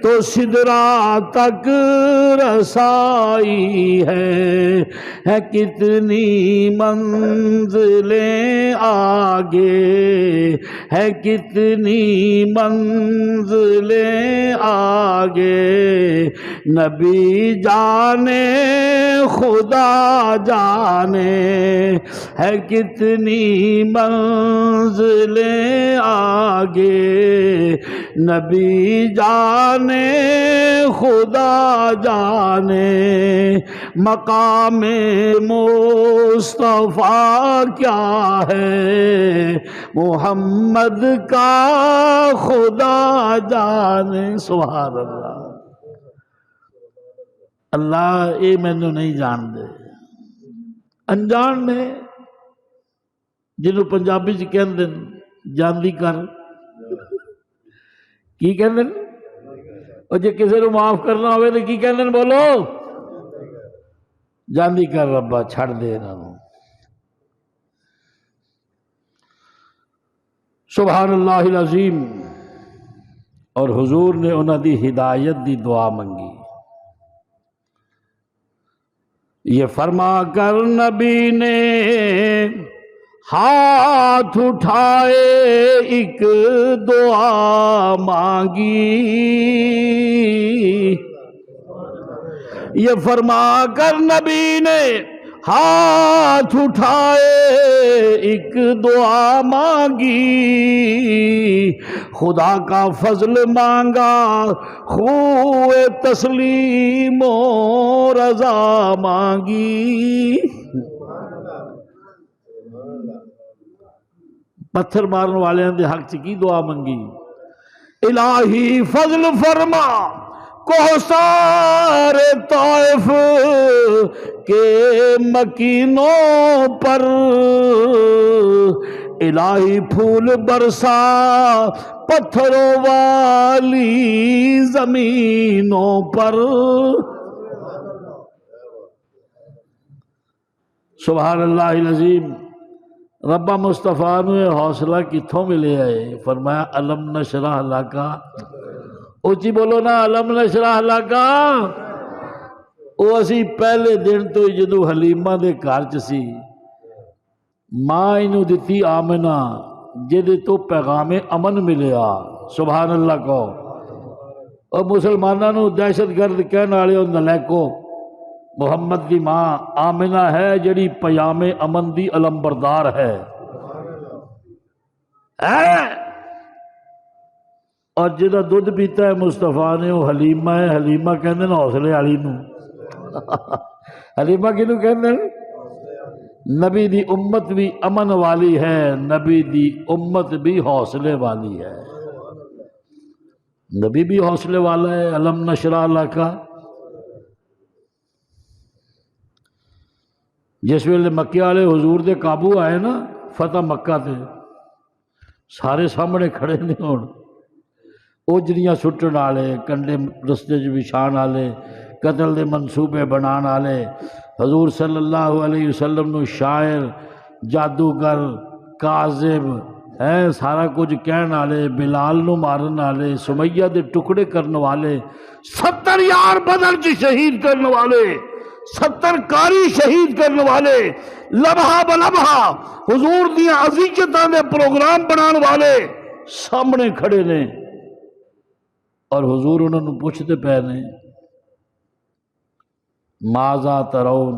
تو سدرا تک رسائی ہے کتنی منزلیں آگے، ہے کتنی منزلیں آگے، نبی جانے خدا جانے، ہے کتنی منزلیں آگے، نبی جانے خدا جانے، مقام مصطفیٰ کیا ہے، محمد کا خدا جانے۔ سبحان اللہ، اللہ یہ مینوں نہیں جان دے، انجان نے جنہوں پنجابی چ کہندے جاندی کر، کی کہندے اور جے کسی کو معاف کرنا ہوئے تو کی کہندے بولو، جاندی کر ربا، چھڑ دے انہوں۔ سبحان اللہ العظیم۔ اور حضور نے انہوں دی ہدایت دی دعا منگی، یہ فرما کر نبی نے ہاتھ اٹھائے ایک دعا مانگی، یہ فرما کر نبی نے ہاتھ اٹھائے ایک دعا مانگی، خدا کا فضل مانگا خوئے تسلیم و رضا مانگی۔ پتھر مارن والے دے حق چ کی دعا منگی؟ الہی فضل فرما کوثر طائف کے مکینوں پر، الہی پھول برسا پتھروں والی زمینوں پر۔ سبحان اللہ العظیم۔ ربا مصطفیٰ نے حوصلہ کتھوں ملے ہے؟ فرمایا الم نشرح لکا، اونچی بولو نا، الم نشرح لکا۔ وہ اسی پہلے دن تو جدو حلیمہ دے گھر چ سی، ماں انہوں دتی آمنہ جدے تو پیغام امن ملیا۔ سبحان اللہ کو۔ اور مسلمانوں نو دہشت گرد کہنے والے اور نلیکو، محمد دی ماں آمنہ ہے جڑی پیام امن دی علمبردار ہے۔ اور جدا دودھ پیتا ہے مصطفیٰ نے وہ حلیمہ ہے۔ حلیمہ کہندے نا حوصلے والی نو۔ حلیمہ کنوں کہندے؟ نبی دی امت بھی امن والی ہے، نبی دی امت بھی حوصلے والی ہے۔ نبی بھی حوصلے والا ہے۔ الم نشرح لکا۔ جس ویلے مکے والے حضور دے قابو آئے نا فتح مکہ تے، سارے سامنے کھڑے نہیں ہون، اوجریاں سٹن والے، کنڈے رستے چ بچھان والے، قتل دے منصوبے بنان والے، حضور صلی اللہ علیہ وسلم نو شاعر، جادوگر، کاذب ہے سارا کچھ کہن والے، بلال نو مارن والے، سمیہ دے ٹکڑے کرن والے، 70 یار بدر چ شہید کرن والے، 70 کاری شہید کرنے والے، لمحہ بلمحہ حضور دیا عزیزتاں دے پروگرام بنان والے سامنے کھڑے نے، اور حضور انہوں نے پوچھتے پے نے ماذا ترون،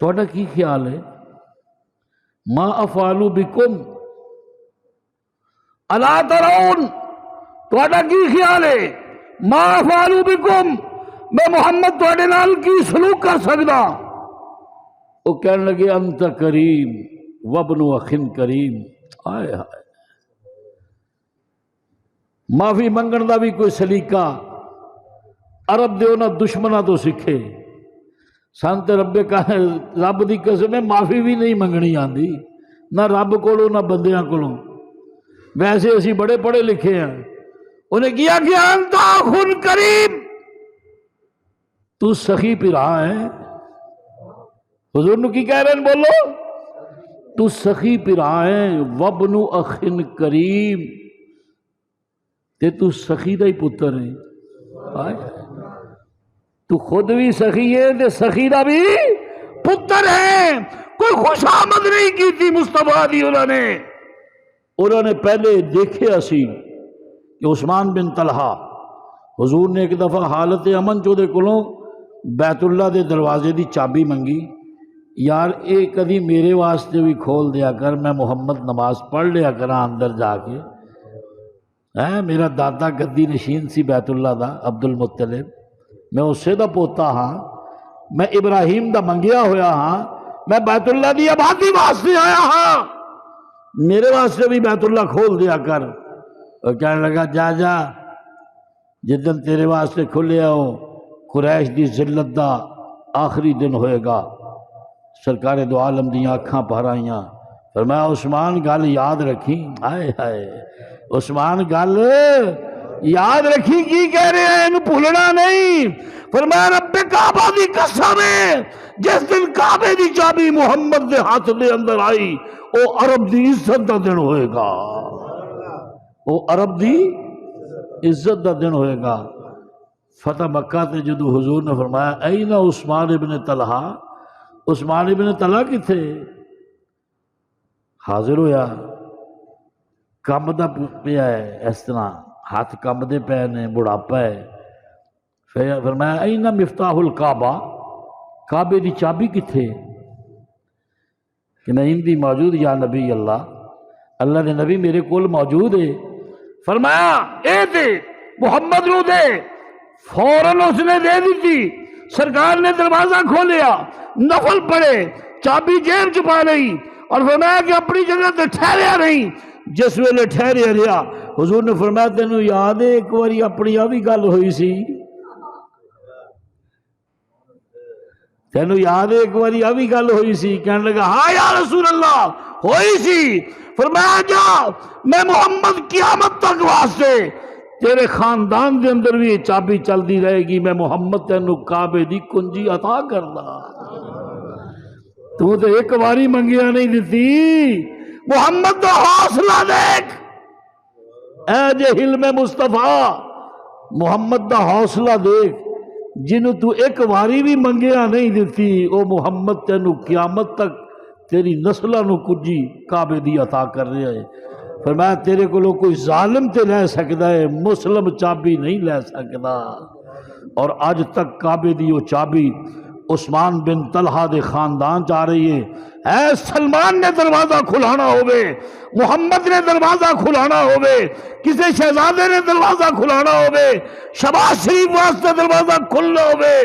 توڑا کی خیال ہے؟ ما افعلوا بکم الا ترون، توڑا کی خیال ہے؟ ما افعلوا بکم، میں محمد توڑے نال کی سلوک کر سکتا؟ وہ کہنے لگے انت کریم وابن اخن کریم۔ آئے آئے، معافی منگن دا بھی کوئی سلیقہ عرب دے انہاں دشمنہ تو سکھے۔ سانت رب دی قسم ہے معافی بھی نہیں منگنی آندی، نہ رب کولوں نہ بندیاں کولوں۔ ویسے اسی بڑے پڑھے لکھے ہیں، انہیں کیا انت اخن کریم، تو سخی پرا ہے۔ حضور نو کی کہہ رہے ہیں؟ بولو، تو سخی پرا ہے، وابن اخن کریم، تے تو سخی دا ہی پتر ہے۔ تو خود بھی سخی ہے تے سخی دا بھی پتر ہے۔ کوئی خوش آمد نہیں کی تھی مصطفیٰ دی انہوں نے پہلے دیکھے اسی کہ عثمان بن طلحہ، حضور نے ایک دفعہ حالت امن چودے کولوں بیت اللہ دے دروازے دی چابی منگی، یار اے کدی میرے واسطے بھی کھول دیا کر، میں محمد نماز پڑھ لیا کراں اندر جا کے۔ میرا دادا گدی نشین سی بیت اللہ دا، عبد المطلب، میں اسے دا پوتا ہاں، میں ابراہیم دا منگیا ہویا ہاں، میں بیت اللہ دی آبادی واسطے آیا ہاں، میرے واسطے بھی بیت اللہ کھول دیا کر۔ اور کہنے لگا جا جا، جدن تیرے واسطے کھلیا ہو قریش دی ذلت دا آخری دن ہوئے گا۔ سرکار دو عالم دیاں اکھاں پہرائیاں، فرمایا عثمان گل یاد رکھی۔ آئے ہائے، عثمان گل یاد رکھی، کی کہہ رہے ہیں؟ انہوں بھولنا نہیں۔ فرمایا رب کعبہ دی قسم ہے، جس دن کعبے دی چابی محمد دے ہاتھ دے اندر آئی، او عرب دی عزت دا دن ہوئے گا، او عرب دی عزت دا دن ہوئے گا۔ فتح مکہ تے جدو حضور نے فرمایا این عثمان ابن طلحہ، عثمان ابن طلحہ کتنے؟ حاضر ہویا، کمبدا پیا ہے اس طرح، ہاتھ کمبدے پے نے، بڑھاپا ہے۔ پھر فرمایا اینا مفتاح الکعبہ، کعبے دی چابی کتنے؟ کہ نہیں دی موجود یا نبی اللہ، اللہ دے نبی میرے کول موجود ہے۔ فرمایا اے دے محمد نو دے، فوراً اس نے دے دی تھی۔ سرکار نے دروازہ کھولیا، نفل پڑے، چابی جیب چھپا لئی اور فرمایا کہ اپنی جگہ تے ٹھہریا نہیں۔ جس ویلے ٹھہریا رہا، حضور نے فرمایا تینوں یاد ہے ایک باری اپنی آ بھی گل ہوئی سی؟ تینوں یاد ہے ایک باری آ بھی گل ہوئی سی؟ کہنے لگا ہاں یا رسول اللہ ہوئی سی۔ فرمایا جا، میں محمد قیامت تک واسطے تیرے خاندان دے اندر بھی یہ چابی چلتی رہے گی، میں محمد تینوں کعبے دی کنجی عطا کرنا۔ تو ایک باری منگیا نہیں دیتی، محمد دا حوصلہ دیکھ، اے جہل میں مصطفیٰ، محمد دا حوصلہ دیکھ، جنہوں تو ایک باری بھی منگیا نہیں دیتی، او محمد تینوں قیامت تک تیری نسلہ نو کجی کعبے دی عطا کر رہا ہے۔ فرمایا تیرے کو کوئی ظالم تے لے سکتا ہے، مسلم چابی نہیں لے سکتا۔ اور آج تک کعبے دی وہ چابی عثمان بن طلحہ دے خاندان جا رہی ہے۔ اے سلمان نے دروازہ کھلانا ہوئے، محمد نے دروازہ کھلانا ہوئے، کسی شہزادے نے دروازہ کھلانا ہوئے، شباز شریف واسطے دروازہ کھلنا ہوئے،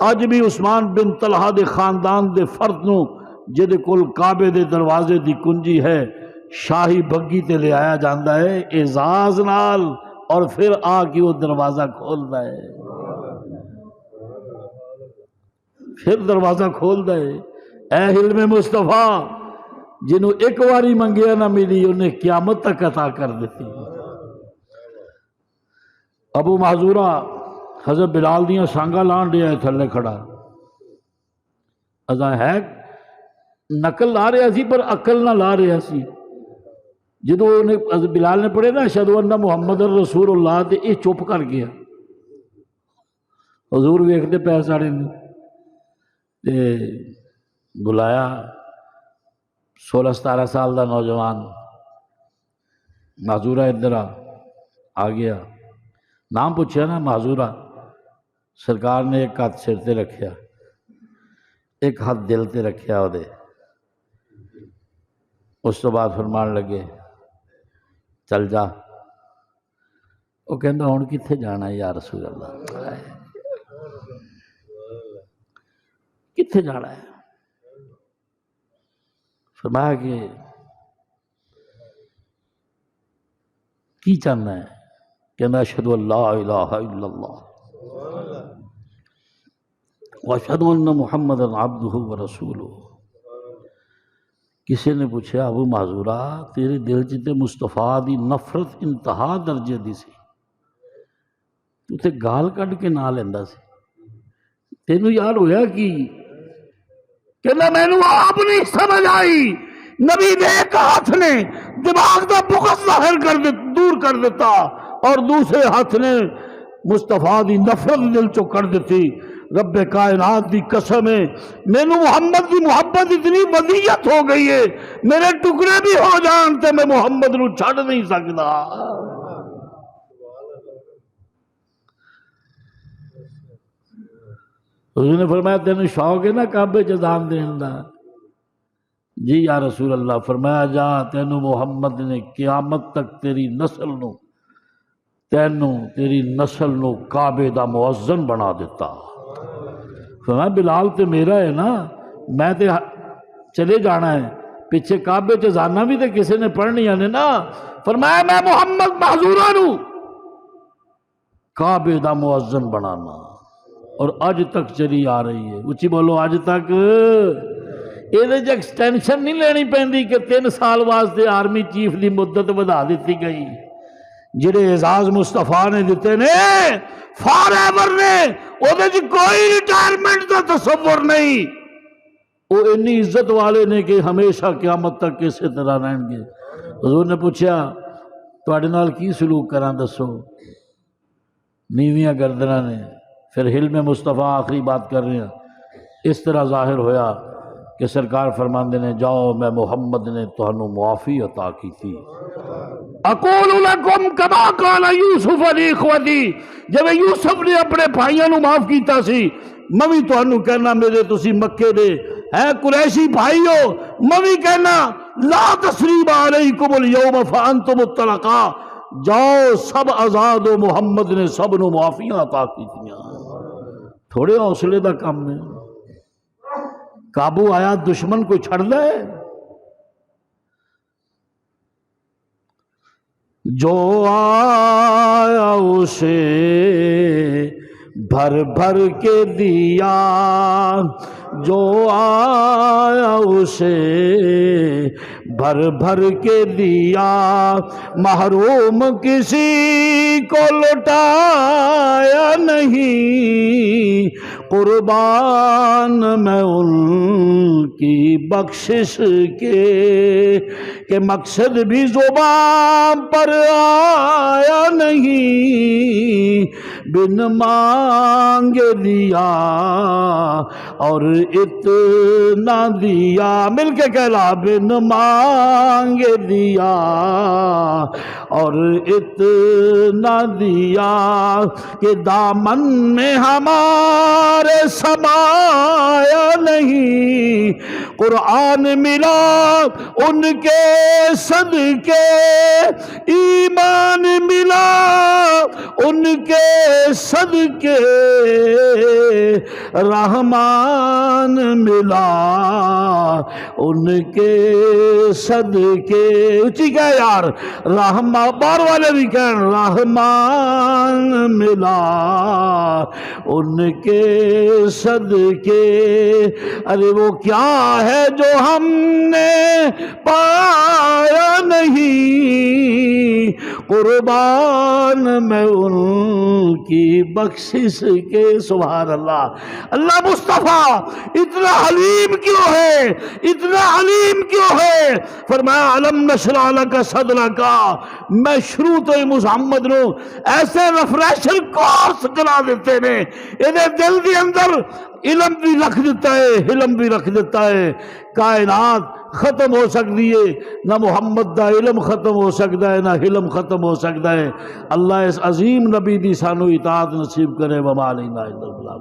اج بھی عثمان بن طلحہ دے خاندان دے فرد نو جدے کول کعبے دے دروازے دی کنجی ہے، شاہی بگی تے لے آیا جاندہ ہے اعزاز نال، اور پھر آ کے وہ دروازہ کھولدا ہے، پھر دروازہ کھولدا ہے۔ اے علم مصطفیٰ، جنہوں ایک واری منگیا نہ ملی انہیں قیامت تک عطا کر دیتی۔ ابو محذورہ حضرت بلال دیاں سانگا لان رہا ہے تھلے کھڑا، ازاں ہے نقل لا رہا سی پر عقل نہ لا رہا سی۔ جدو حضرت بلال نے پڑھے نا اشہد ان محمد رسول اللہ، تے یہ چپ کر گیا۔ حضور ویکھتے پے ساڑے نے تے بلایا، 16-17 سال دا نوجوان، معذورہ ادھر آ گیا، نام پوچھا نا معذورہ، سرکار نے ایک ہاتھ سر تے رکھیا، ایک ہاتھ دل تے رکھیا وہ دے، اس تو بعد فرمان لگے چل جا۔ وہ کہندا ہن کتھے جانا ہے یا رسول اللہ، کتھے جانا ہے؟ فرمایا کہ کی چاہنا ہے؟ کہنا اشہد ان لا الہ الا اللہ واشہد ان محمدا عبدہ ورسولہ۔ کسی نے پوچھا ابو معذورہ تیرے دل چ تے مصطفیٰ دی نفرت انتہا درجے دی سی، تو تے گال کڈ کے نہ لیندا سی، تینوں یار ہویا کی؟ کہنا مینوں آپ نہیں سمجھ آئی، نبی نے ایک ہاتھ نے دماغ دا بغض ظاہر دور کر دیتا اور دوسرے ہاتھ نے مصطفیٰ دی نفرت دل چو کر دیتی۔ رب کائنات دی قسم ہے، مینوں محمد دی محبت اتنی وضیعت ہو گئی ہے، میرے ٹکڑے بھی ہو جان تے میں محمد نو چھڑ نہیں سکتا۔ حضور نے فرمایا تینوں شوق ہے نا کعبے چ جان دین دا؟ جی یا رسول اللہ۔ فرمایا جا، تینوں محمد نے قیامت تک تیری نسل نو کعبے دا مؤذن بنا دیتا۔ فرمایا بلال تے میرا ہے نا، میں تے چلے جانا ہے، پیچھے کعبے چ جانا بھی تے کسی نے پڑھنی ہے نا۔ فرمایا میں محمد معذورہ نو کعبے دا مؤذن بنانا، اور اج تک چلی آ رہی ہے۔ اچھی بولو اج تک۔ یہ ایکسٹینشن نہیں لینی پیندی کہ 3 سال واسطے آرمی چیف دی مدت بڑھا دیتی گئی۔ جڑے اعزاز مصطفیٰ نے دیتے نے فار ایور نے، وہ کوئی ریٹائرمنٹ کا تصور نہیں، وہ اتنی عزت والے نے کہ ہمیشہ قیامت تک اسی طرح رہیں گے۔ حضور نے پوچھا تواڈے نال کی سلوک کراں دسو؟ نیویاں گردناں نے۔ پھر حلم مصطفیٰ آخری بات کر رہے ہیں، اس طرح ظاہر ہویا کہ سرکار فرماندے نے جاؤ میں محمد نے تہانوں معافی عطا کی تھی۔ اقول لکم کما قال یوسف لاخوتی، جب یوسف نے اپنے بھائیوں نو معاف کیتا سی، میں بھی تہانوں کہنا میرے تسی مکے دے ہے قریشی بھائیو، میں بھی کہنا لا تثریب علیکم اليوم فانتم الطلقاء، جاؤ سب آزاد ہو، محمد نے سب نو معافیاں عطا کی تھیاں۔ تھوڑے حوصلے دا کام ہے، قابو آیا دشمن کو چھڑ دے۔ جو آیا اسے بھر بھر کے دیا، جو آیا اسے بھر بھر کے دیا، محروم کسی کو لٹایا نہیں، قربان میں ان کی بخشش کے کہ مقصد بھی زبان پر آیا نہیں، بن مانگے دیا اور اتنا دیا، مل کے کہلا بن مانگے دیا اور اتنا دیا کہ دامن میں ہمارے سمایا نہیں، قرآن ملا ان کے صدقے، ایمان ملا ان کے صدقے، رحمان ملا ان کے صدقے، اچھی کہہ یار رحمان، بار والے بھی کہن رحمان ملا ان کے صدقے، ارے وہ کیا ہے جو ہم نے پایا نہیں، قربان میں ان کی بخشش کے۔ سبحان اللہ۔ اللہ مصطفیٰ اتنا حلیم کیوں ہے، اتنا حلیم کیوں ہے؟ فرمایا علم نشرح لک صدرک، میں شروع تو ہی محمد نو ایسے ریفریشر کورس کرا دیتے نے، انہیں دل دی اندر علم بھی رکھ دیتا ہے، علم بھی رکھ دیتا ہے۔ کائنات ختم ہو سکتی ہے، نہ محمد دا علم ختم ہو سکتا ہے، نہ علم ختم ہو سکتا ہے۔ اللہ اس عظیم نبی دی سانو اطاعت نصیب کرے، وما علینا الا البلاغ۔